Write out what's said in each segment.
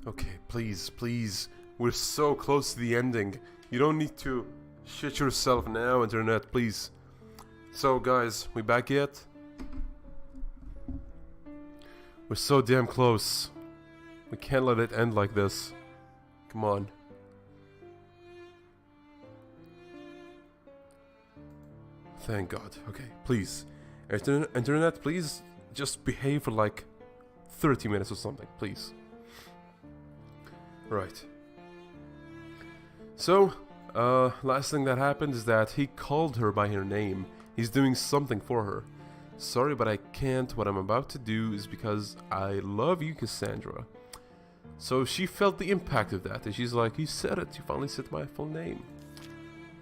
Okay, please, please. We're so close to the ending. You don't need to shit yourself now, internet, please. So, guys, we back yet? We're so damn close. We can't let it end like this. Come on. Thank God. Okay, please. Internet, please just behave for like 30 minutes or something, please. Right. So, last thing that happened is that he called her by her name. He's doing something for her. Sorry, but I can't. What I'm about to do is because I love you, Cassandra. So she felt the impact of that, and she's like, you said it. You finally said my full name.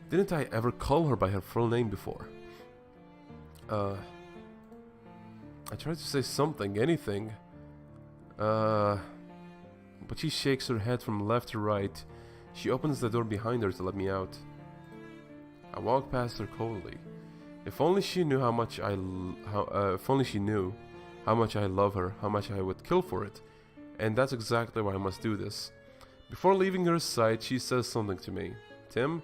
Didn't I ever call her by her full name before? I tried to say something, anything. But she shakes her head from left to right. She opens the door behind her to let me out. I walk past her coldly. If only she knew how much if only she knew how much I love her, how much I would kill for it. And that's exactly why I must do this. Before leaving her side, she says something to me. Tim,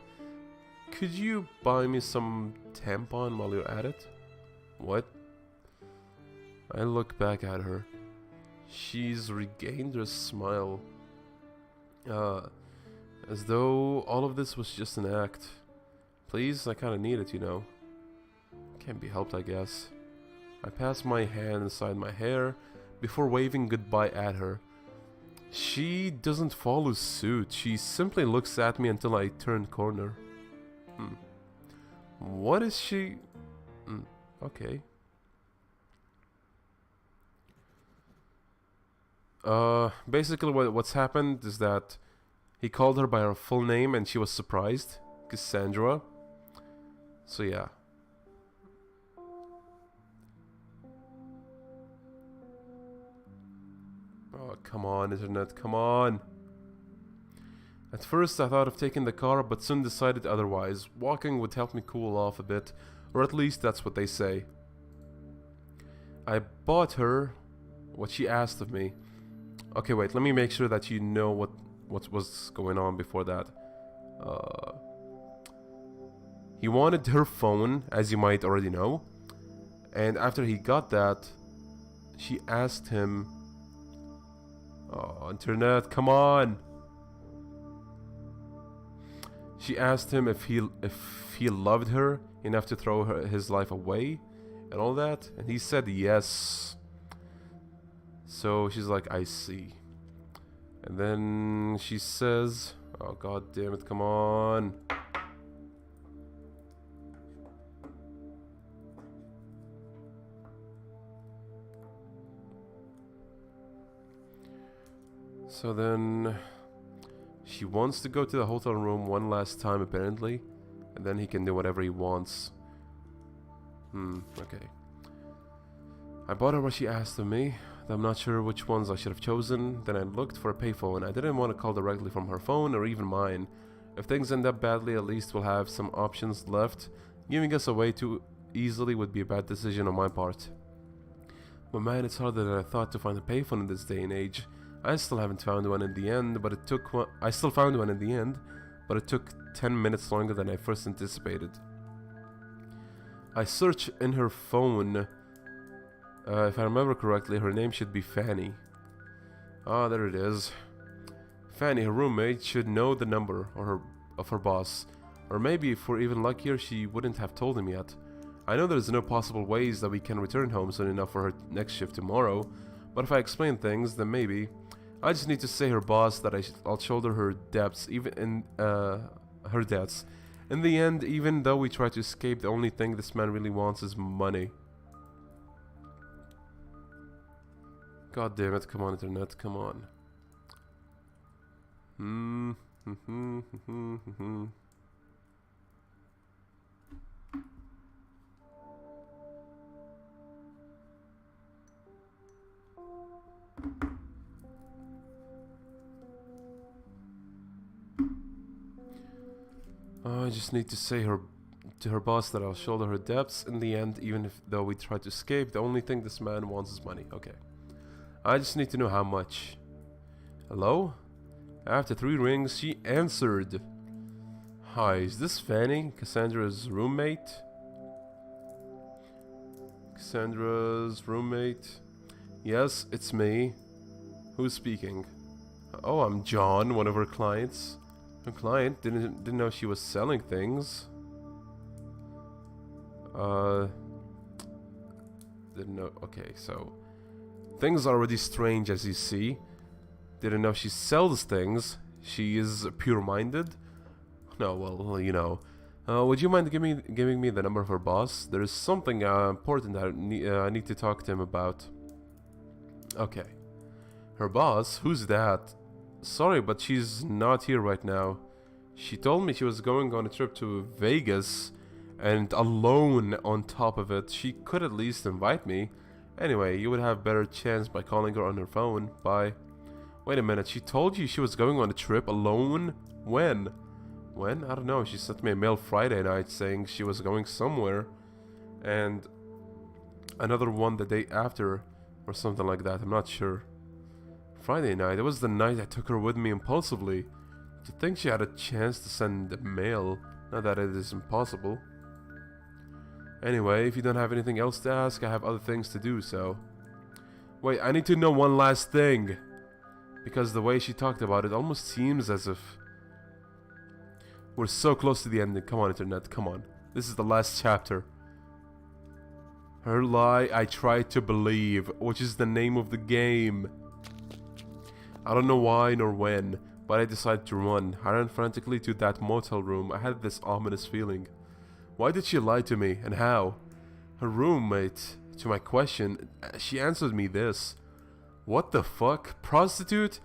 could you buy me some tampon while you're at it? What? I look back at her. She's regained her smile. As though all of this was just an act. Please, I kinda need it, you know. Can't be helped, I guess. I pass my hand inside my hair before waving goodbye at her. She doesn't follow suit. She simply looks at me until I turn corner. What is she... okay. Basically what's happened is that he called her by her full name and she was surprised. Cassandra. So yeah. Oh, come on, internet, come on. At first I thought of taking the car, but soon decided otherwise. Walking would help me cool off a bit, or at least that's what they say. I bought her what she asked of me. Okay, wait, let me make sure that you know what was going on before that. He wanted her phone, as you might already know. And after he got that, she asked him... Oh, internet, come on! She asked him if he loved her enough to throw his life away and all that, and he said yes. So she's like, I see. And then she says, oh god damn it, come on. So then she wants to go to the hotel room one last time apparently, and then he can do whatever he wants. Okay. I bought her what she asked of me. I'm not sure which ones I should have chosen. Then I looked for a payphone. I didn't want to call directly from her phone or even mine. If things end up badly, at least we'll have some options left. Giving us away too easily would be a bad decision on my part. But man, it's harder than I thought to find a payphone in this day and age. I still haven't found one in the end, but it took I still found one in the end, but it took 10 minutes longer than I first anticipated. I searched in her phone. If I remember correctly, her name should be Fanny. Ah, there it is. Fanny, her roommate, should know the number of her boss. Or maybe, if we're even luckier, she wouldn't have told him yet. I know there's no possible ways that we can return home soon enough for her next shift tomorrow, but if I explain things, then maybe. I just need to say her boss that I'll shoulder her debts, even in her debts. In the end, even though we try to escape, the only thing this man really wants is money. God damn it, come on internet, come on. I just need to say to her boss that I'll shoulder her debts in the end, even though we try to escape. The only thing this man wants is money. Okay. I just need to know how much. Hello? After 3 rings, she answered. Hi, is this Fanny, Cassandra's roommate? Cassandra's roommate? Yes, it's me. Who's speaking? Oh, I'm John, one of her clients. Her client didn't know she was selling things. Didn't know. Okay, so things are already strange, as you see. Didn't know she sells things. She is pure-minded. No, well, you know. Would you mind giving me the number of her boss? There is something important that I need to talk to him about. Okay. Her boss? Who's that? Sorry, but she's not here right now. She told me she was going on a trip to Vegas, and alone on top of it. She could at least invite me. Anyway, you would have better chance by calling her on her phone. Bye. Wait a minute, she told you she was going on a trip alone? When? When? I don't know. She sent me a mail Friday night saying she was going somewhere. And another one the day after, or something like that. I'm not sure. Friday night? It was the night I took her with me impulsively. Do you think she had a chance to send a mail? Not that it is impossible. Anyway, if you don't have anything else to ask, I have other things to do, so... Wait, I need to know one last thing. Because the way she talked about it almost seems as if... We're so close to the ending. Come on, internet, come on. This is the last chapter. Her lie I tried to believe, which is the name of the game. I don't know why nor when, but I decided to run. I ran frantically to that motel room. I had this ominous feeling. Why did she lie to me, and how? Her roommate, to my question, she answered me this. What the fuck? Prostitute?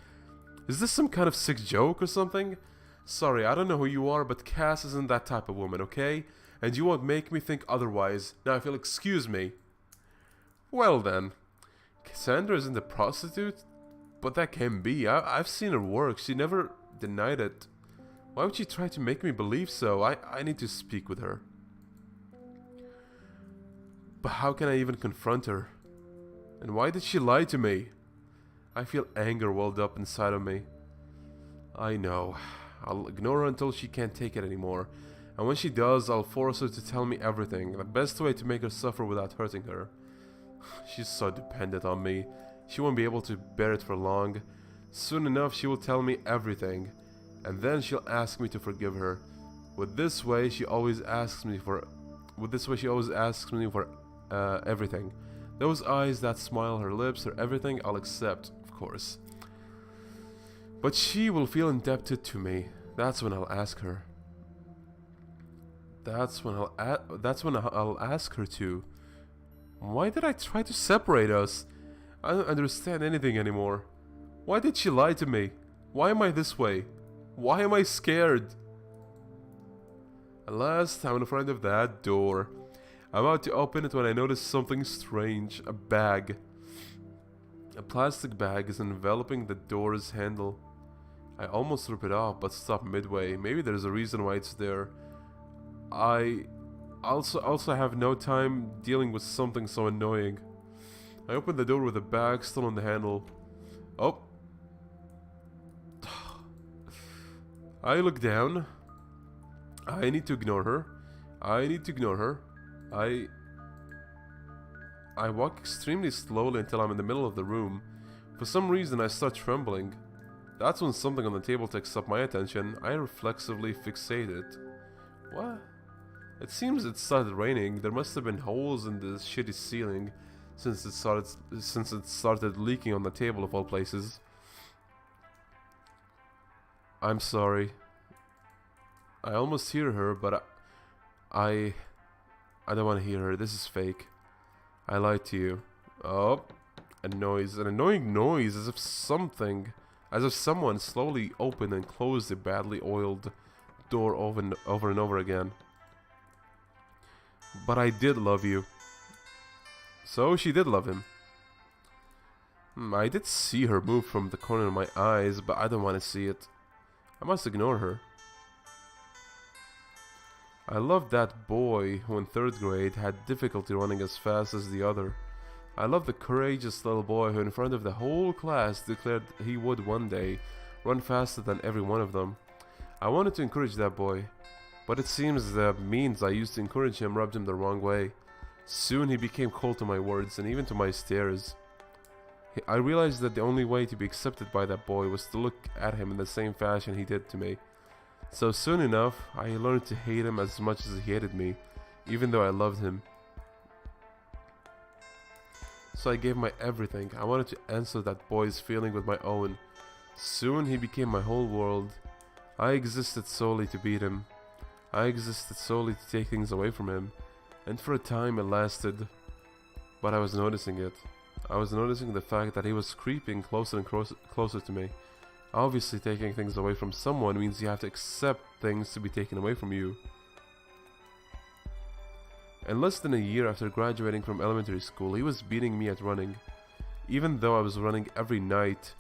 Is this some kind of sick joke or something? Sorry, I don't know who you are, but Cass isn't that type of woman, okay? And you won't make me think otherwise. Now if you'll excuse me. Well then. Cassandra isn't a prostitute? But that can be. I've seen her work. She never denied it. Why would she try to make me believe so? I need to speak with her. But how can I even confront her? And why did she lie to me? I feel anger welled up inside of me. I know. I'll ignore her until she can't take it anymore. And when she does, I'll force her to tell me everything. The best way to make her suffer without hurting her. She's so dependent on me. She won't be able to bear it for long. Soon enough, she will tell me everything. And then she'll ask me to forgive her. With this way, she always asks me for everything. Those eyes, that smile, her lips, her everything, I'll accept, of course. But she will feel indebted to me. That's when I'll ask her. That's when I'll ask her to. Why did I try to separate us? I don't understand anything anymore. Why did she lie to me? Why am I this way? Why am I scared? At last, I'm in front of that door. I'm about to open it when I notice something strange. A bag. A plastic bag is enveloping the door's handle. I almost rip it off, but stop midway. Maybe there's a reason why it's there. I also have no time dealing with something so annoying. I open the door with the bag still on the handle. Oh. I look down. I need to ignore her. I walk extremely slowly until I'm in the middle of the room. For some reason I start trembling. That's when something on the table takes up my attention. I reflexively fixate it. What? It seems it started raining. There must have been holes in the shitty ceiling since it started leaking on the table of all places. I'm sorry. I almost hear her, but I don't want to hear her. This is fake. I lied to you. Oh, a noise, an annoying noise, as if someone slowly opened and closed the badly oiled door over and over again. But I did love you. So she did love him. I did see her move from the corner of my eyes, but I don't want to see it. I must ignore her. I loved that boy who in 3rd grade had difficulty running as fast as the other. I love the courageous little boy who in front of the whole class declared he would one day run faster than every one of them. I wanted to encourage that boy, but it seems the means I used to encourage him rubbed him the wrong way. Soon he became cold to my words and even to my stares. I realized that the only way to be accepted by that boy was to look at him in the same fashion he did to me. So soon enough, I learned to hate him as much as he hated me, even though I loved him. So I gave my everything. I wanted to answer that boy's feeling with my own. Soon he became my whole world. I existed solely to beat him. I existed solely to take things away from him. And for a time it lasted. But I was noticing it. I was noticing the fact that he was creeping closer and closer to me. Obviously taking things away from someone means you have to accept things to be taken away from you. And less than a year after graduating from elementary school, he was beating me at running. Even though I was running every night,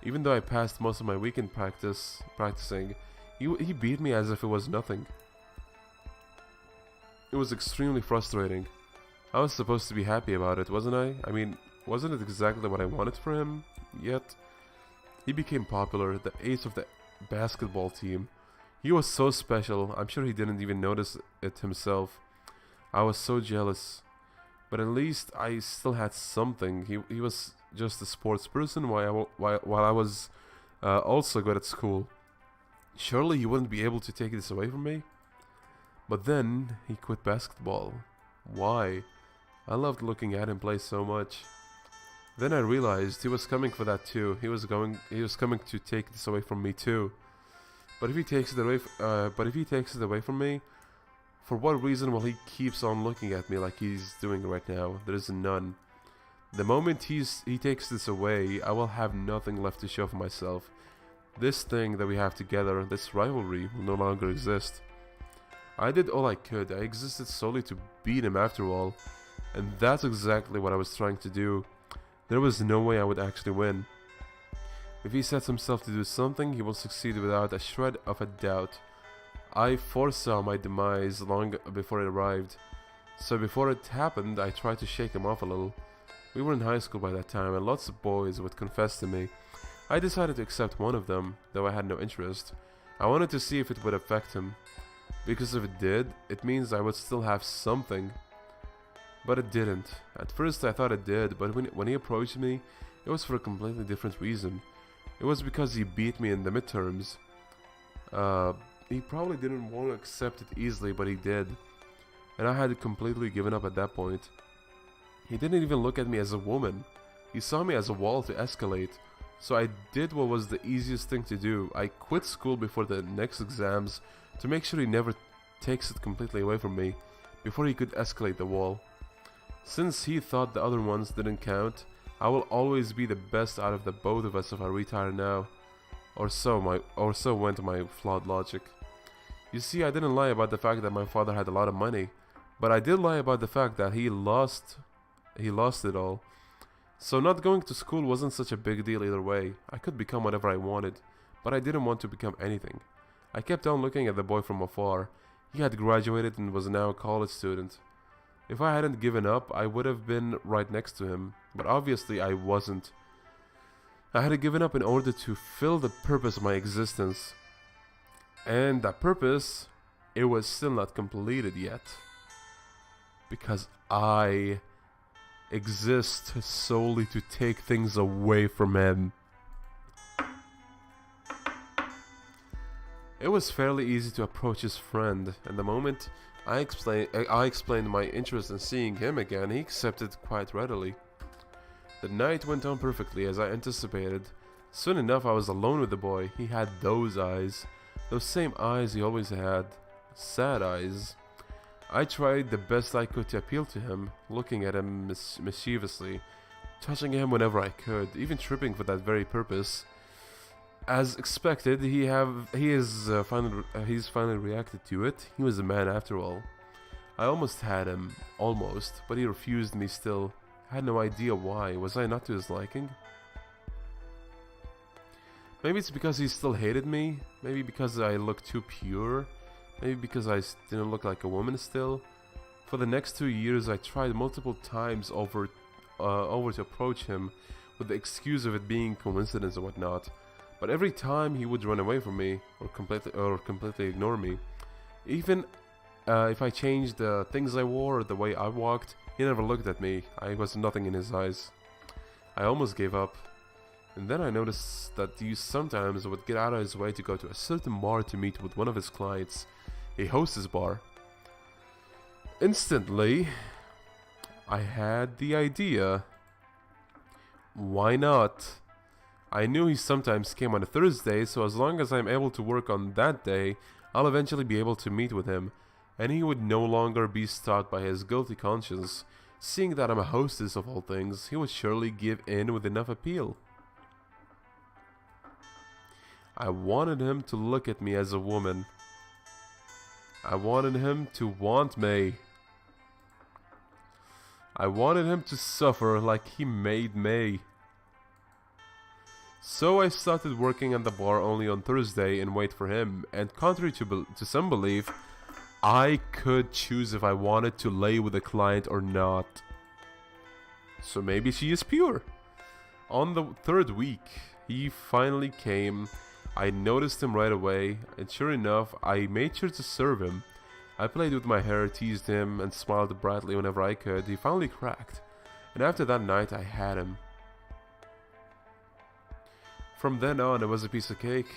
even though I passed most of my weekend practicing, he beat me as if it was nothing. It was extremely frustrating. I was supposed to be happy about it, wasn't I? I mean, wasn't it exactly what I wanted for him? Yet, he became popular, the ace of the basketball team. He was so special, I'm sure he didn't even notice it himself. I was so jealous. But at least I still had something. He was just a sports person while I was also good at school. Surely he wouldn't be able to take this away from me? But then, he quit basketball. Why? I loved looking at him play so much. Then I realized he was coming for that too. He was coming to take this away from me too. But if he takes it away from me, for what reason will he keeps on looking at me like he's doing right now? There is none. The moment he takes this away, I will have nothing left to show for myself. This thing that we have together, this rivalry, will no longer exist. I did all I could. I existed solely to beat him after all. And that's exactly what I was trying to do. There was no way I would actually win. If he sets himself to do something, he will succeed without a shred of a doubt. I foresaw my demise long before it arrived. So before it happened, I tried to shake him off a little. We were in high school by that time and lots of boys would confess to me. I decided to accept one of them, though I had no interest. I wanted to see if it would affect him. Because if it did, it means I would still have something. But it didn't. At first I thought it did, but when he approached me, it was for a completely different reason. It was because he beat me in the midterms. He probably didn't want to accept it easily, but he did. And I had completely given up at that point. He didn't even look at me as a woman. He saw me as a wall to escalate. So I did what was the easiest thing to do. I quit school before the next exams to make sure he never takes it completely away from me, before he could escalate the wall. Since he thought the other ones didn't count, I will always be the best out of the both of us if I retire now. Or so went my flawed logic. You see, I didn't lie about the fact that my father had a lot of money, but I did lie about the fact that he lost it all. So not going to school wasn't such a big deal either way. I could become whatever I wanted, but I didn't want to become anything. I kept on looking at the boy from afar. He had graduated and was now a college student. If I hadn't given up, I would have been right next to him, but obviously I wasn't. I had given up in order to fill the purpose of my existence. And that purpose, it was still not completed yet. Because I exist solely to take things away from him. It was fairly easy to approach his friend, and the moment I explained my interest in seeing him again, he accepted quite readily. The night went on perfectly as I anticipated. Soon enough I was alone with the boy. He had those eyes. Those same eyes he always had. Sad eyes. I tried the best I could to appeal to him, looking at him mischievously, touching him whenever I could, even tripping for that very purpose. As expected, he's finally reacted to it. He was a man after all. I almost had him, but he refused me still. I had no idea why. Was I not to his liking? Maybe it's because he still hated me. Maybe because I looked too pure. Maybe because I didn't look like a woman still. For the next 2 years, I tried multiple times over over to approach him with the excuse of it being coincidence and whatnot. But every time he would run away from me or completely ignore me. Even if I changed the things I wore or the way I walked, he never looked at me. I was nothing in his eyes. I almost gave up. And then I noticed that he sometimes would get out of his way to go to a certain bar to meet with one of his clients, a hostess bar. Instantly, I had the idea. Why not? I knew he sometimes came on a Thursday, so as long as I'm able to work on that day, I'll eventually be able to meet with him, and he would no longer be stalked by his guilty conscience. Seeing that I'm a hostess of all things, he would surely give in with enough appeal. I wanted him to look at me as a woman. I wanted him to want me. I wanted him to suffer like he made me. So I started working at the bar only on Thursday and wait for him, and contrary to some belief, I could choose if I wanted to lay with a client or not. So maybe she is pure. On the third week, he finally came. I noticed him right away, and sure enough, I made sure to serve him. I played with my hair, teased him, and smiled brightly whenever I could. He finally cracked, and after that night, I had him. From then on, it was a piece of cake.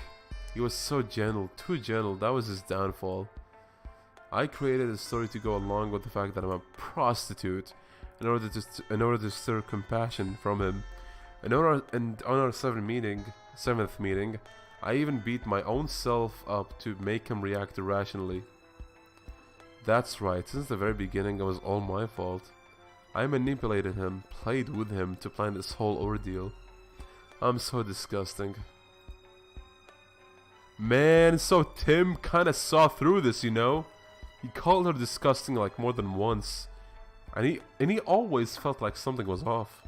He was so gentle, too gentle. That was his downfall. I created a story to go along with the fact that I'm a prostitute, in order to stir compassion from him. And on our seventh meeting, I even beat my own self up to make him react irrationally. That's right, since the very beginning it was all my fault. I manipulated him, played with him to plan this whole ordeal. I'm so disgusting. Man, so Tim kinda saw through this, you know? He called her disgusting like more than once. And he always felt like something was off.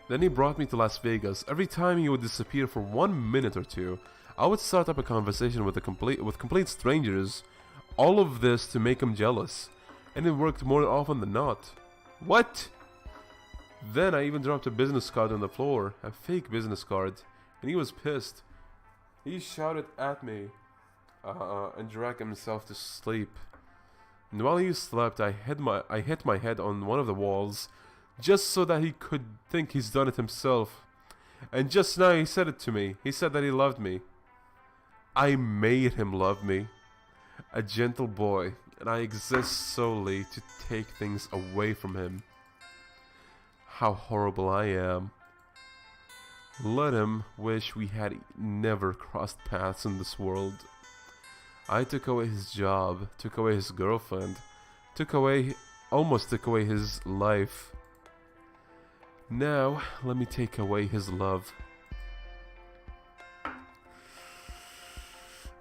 Then he brought me to Las Vegas. Every time he would disappear for 1 minute or two, I would start up a conversation with complete strangers. All of this to make him jealous. And it worked more often than not. What? Then I even dropped a business card on the floor. A fake business card. And he was pissed. He shouted at me. And dragged himself to sleep. And while he slept, I hit my head on one of the walls, just so that he could think he's done it himself. And just now he said it to me. He said that he loved me. I made him love me. A gentle boy, and I exist solely to take things away from him. How horrible I am. Let him wish we had never crossed paths in this world. I took away his job, took away his girlfriend, almost took away his life. Now, let me take away his love.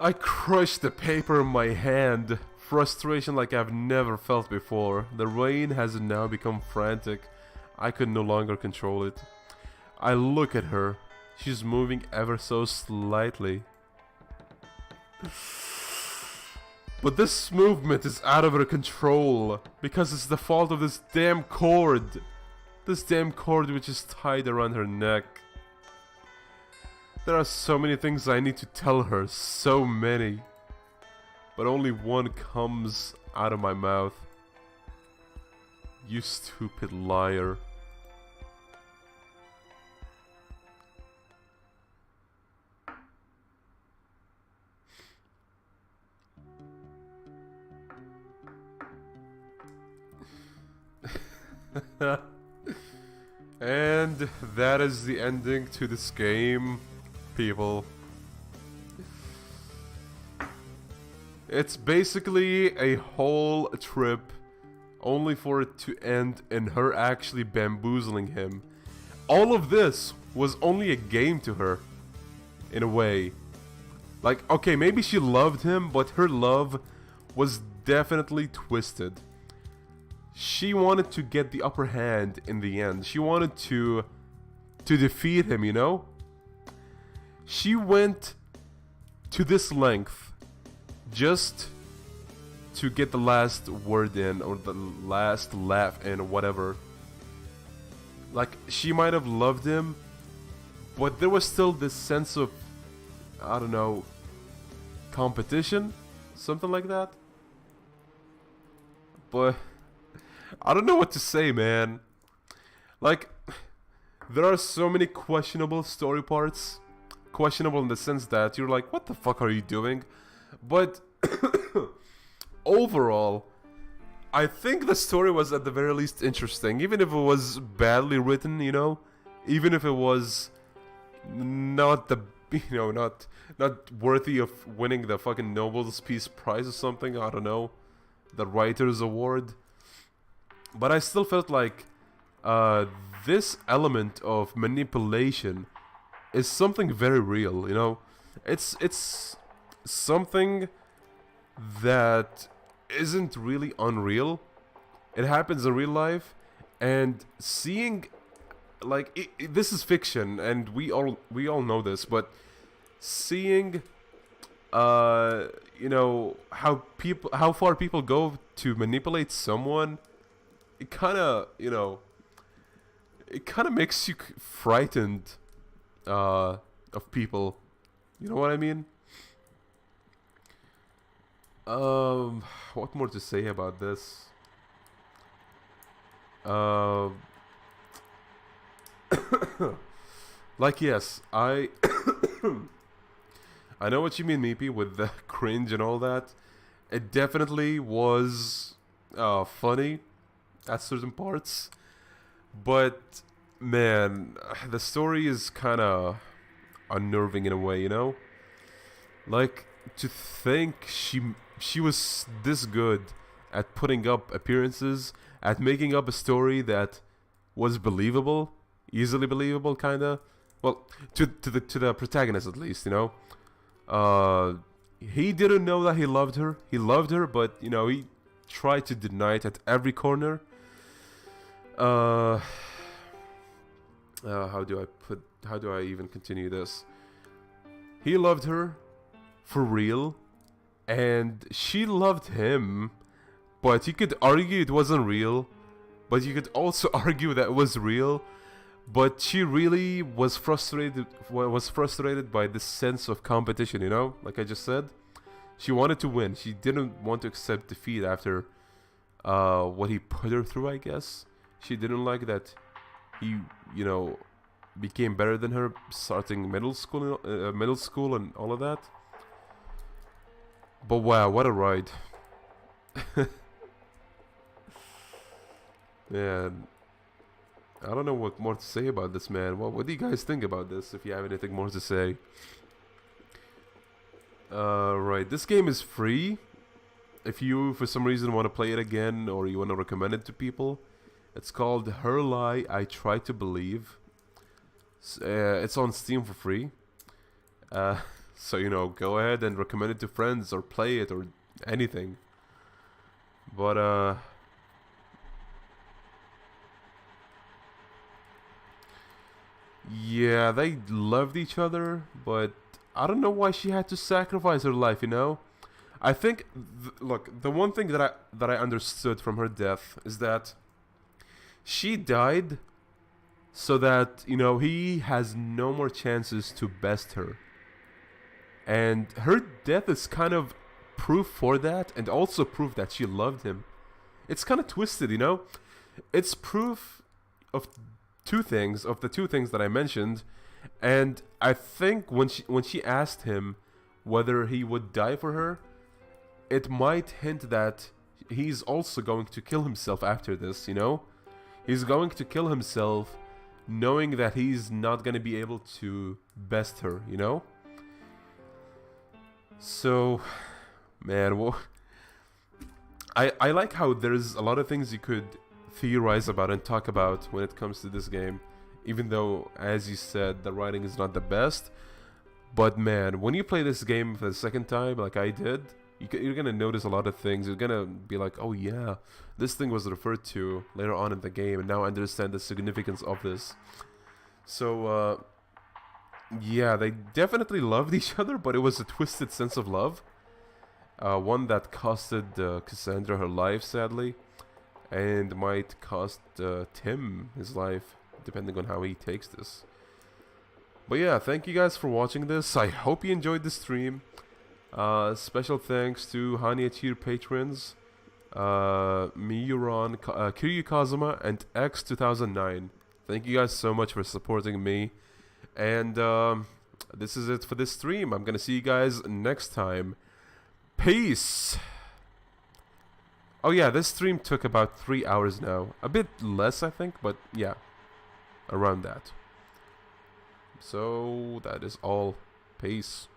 I crushed the paper in my hand, frustration like I've never felt before. The rain has now become frantic. I could no longer control it. I look at her. She's moving ever so slightly. But this movement is out of her control, because it's the fault of this damn cord. This damn cord which is tied around her neck. There are so many things I need to tell her, so many. But only one comes out of my mouth. You stupid liar. And that is the ending to this game, people. It's basically a whole trip, only for it to end in her actually bamboozling him. All of this was only a game to her, in a way. Like, okay, maybe she loved him, but her love was definitely twisted. She wanted to get the upper hand in the end. She wanted to defeat him, you know? She went to this length just to get the last word in, or the last laugh in, or whatever. Like, she might have loved him, but there was still this sense of, I don't know, competition? Something like that? But I don't know what to say, man. Like, there are so many questionable story parts. Questionable in the sense that you're like, what the fuck are you doing? But overall, I think the story was at the very least interesting. Even if it was badly written, you know? Even if it was not the, you know, not worthy of winning the fucking Nobel's Peace Prize or something, I don't know. The Writers Award. But I still felt like this element of manipulation is something very real, you know? It's something that isn't really unreal. It happens in real life, and seeing, like, this is fiction, and we all know this, but seeing you know, how far people go to manipulate someone, it kind of, you know, it kind of makes you frightened of people. You know what I mean? What more to say about this? Like, yes, I know what you mean, Meepy, with the cringe and all that. It definitely was funny at certain parts, but man, the story is kind of unnerving in a way, you know? Like, to think she was this good at putting up appearances, at making up a story that was believable, easily believable, kinda. Well, to the protagonist at least, you know. He didn't know that he loved her. He loved her, but you know, he tried to deny it at every corner. How do I even continue this? He loved her for real, and she loved him, but you could argue it wasn't real, but you could also argue that it was real. But she really was frustrated by this sense of competition, you know? Like I just said, she wanted to win. She didn't want to accept defeat after what he put her through, I guess. She didn't like that he, you know, became better than her starting middle school and all of that. But wow, what a ride. Man, I don't know what more to say about this, man. What do you guys think about this, if you have anything more to say? Right, this game is free. If you, for some reason, want to play it again, or you want to recommend it to people, it's called Her Lie, I Try to Believe. It's on Steam for free. So, you know, go ahead and recommend it to friends, or play it, or anything. But, yeah, they loved each other, but I don't know why she had to sacrifice her life, you know? I think, look, the one thing that I understood from her death is that she died so that, you know, he has no more chances to best her. And her death is kind of proof for that, and also proof that she loved him. It's kind of twisted, you know? It's proof of the two things that I mentioned, and I think when she asked him whether he would die for her, it might hint that he's also going to kill himself after this, you know? He's going to kill himself knowing that he's not going to be able to best her, you know? So, man, well, I like how there's a lot of things you could theorize about and talk about when it comes to this game, even though, as you said, the writing is not the best. But man, when you play this game for the second time, like I did, you're gonna notice a lot of things. You're gonna be like, oh yeah, this thing was referred to later on in the game, and now I understand the significance of this. So yeah, they definitely loved each other, but it was a twisted sense of love, one that costed Cassandra her life, sadly, and might cost Tim his life depending on how he takes this. But yeah, thank you guys for watching this. I hope you enjoyed the stream. Special thanks to Hania tier patrons, Miyuron, Kiryu Kazuma, and X2009. Thank you guys so much for supporting me. And this is it for this stream. I'm gonna see you guys next time. Peace! Oh yeah, this stream took about 3 hours now. A bit less, I think, but yeah, around that. So that is all. Peace.